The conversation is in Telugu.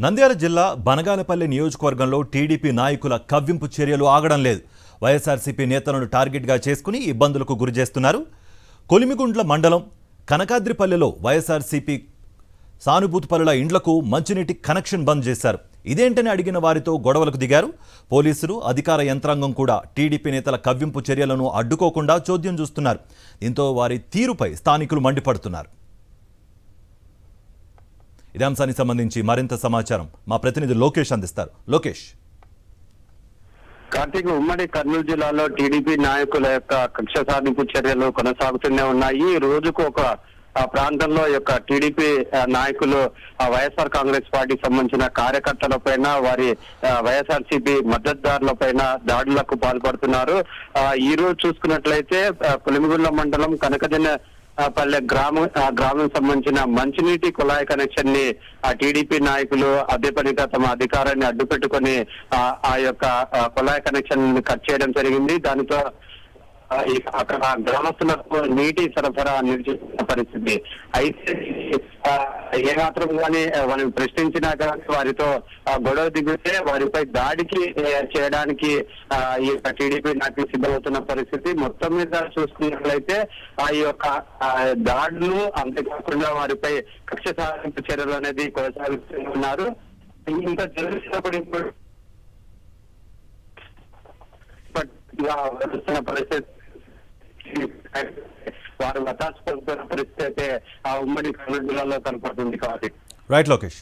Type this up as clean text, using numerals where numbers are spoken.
నంద్యాల జిల్లా బనగానపల్లి నియోజకవర్గంలో టీడీపీ నాయకుల కవ్వింపు చర్యలు ఆగడం లేదు. వైఎస్ఆర్సీపీ నేతలను టార్గెట్గా చేసుకుని ఇబ్బందులకు గురిచేస్తున్నారు. కొలిమిగుండ్ల మండలం కనకాద్రిపల్లెలో వైఎస్ఆర్సీపీ సానుభూతిపరుల ఇండ్లకు మంచినీటి కనెక్షన్ బంద్ చేశారు. ఇదేంటని అడిగిన వారితో గొడవలకు దిగారు. పోలీసులు, అధికార యంత్రాంగం కూడా టీడీపీ నేతల కవ్వింపు చర్యలను అడ్డుకోకుండా చోద్యం చూస్తున్నారు. దీంతో వారి తీరుపై స్థానికులు మండిపడుతున్నారు. ఇదే అంశానికి సంబంధించి మరింత సమాచారం మా ప్రతినిధి లోకేష్ అందిస్తారు. లోకేష్. కార్తీక్, ఉమ్మడి కర్నూలు జిల్లాలో టీడీపీ నాయకుల యొక్క కక్ష సాధింపు చర్యలు కొనసాగుతూనే ఉన్నాయి. రోజుకు ఒక ప్రాంతంలో యొక్క టీడీపీ నాయకులు వైఎస్ఆర్ కాంగ్రెస్ పార్టీకి సంబంధించిన కార్యకర్తల పైన, వారి వైఎస్ఆర్సీపీ మద్దతుదారుల పైన దాడులకు పాల్పడుతున్నారు. ఈ రోజు చూసుకున్నట్లయితే కొలిమిగుండ్ల మండలం పల్లె గ్రామం సంబంధించిన మంచినీటి కుళాయి కనెక్షన్ ని టీడీపీ నాయకులు అదే పనిగా తమ అధికారాన్ని అడ్డుపెట్టుకుని ఆ యొక్క కుళాయి కనెక్షన్ కట్ చేయడం జరిగింది. దానితో అక్కడ గ్రామస్తులకు నీటి సరఫరా నిలిచిన పరిస్థితి. అయితే ఏ మాత్రం కానీ వారిని ప్రశ్నించినా కానీ వారితో గొడవ దిగితే వారిపై దాడికి చేయడానికి ఈ యొక్క టీడీపీ నాయకులు సిద్ధమవుతున్న పరిస్థితి. మొత్తం మీద చూసుకున్నట్లయితే ఆ యొక్క దాడులు, అంతేకాకుండా వారిపై కక్ష సాధింపు చర్యలు అనేది కొనసాగిస్తున్నారు. ఇంకా జరుగుతున్నప్పుడు ఇప్పుడు పరిస్థితి వారు హతాశపడుతున్న పరిస్థితి అయితే ఆ ఉమ్మడి కర్నూలు జిల్లాలో కనపడుతుంది. కాబట్టి రైట్ లోకేష్.